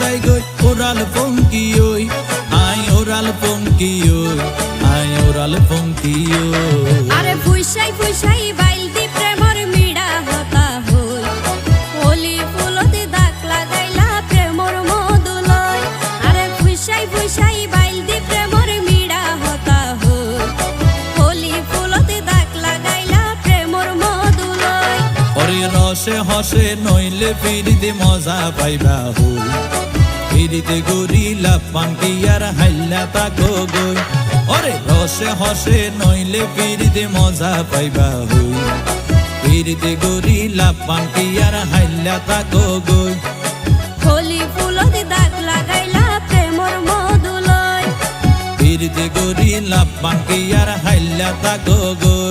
যায় গই ওরাল পঙ্কি ওই আই ওরাল পঙ্কি ওই আই ওরাল পঙ্কি ওই আরে ফুইসাই ফুইসাই বাইল দি প্রেমর মিড়া হতা হই ওলি ফুলতে দাগ লাগাইলা প্রেমর মধুলয় আরে ফুইসাই ফুইসাই বাইল দি প্রেমর মিড়া হতা হই ওলি ফুলতে দাগ লাগাইলা প্রেমর মধুলয় ওরে রসে হসে নইলে ফিরিতে মজা পাইবা হই ফিরিতে গরিলা পান্তি আর হাইলা তাকো গই ওরে রসে হসে নইলে ফিরিতে মজা পাইবা হই ফিরিতে গরিলা পান্তি আর হাইলা তাকো গই ওলি ফুলতে দাগ লাগাইলা প্রেমর মধুলয় ফিরিতে গরিলা পান্তি আর হাইলা তাকো গই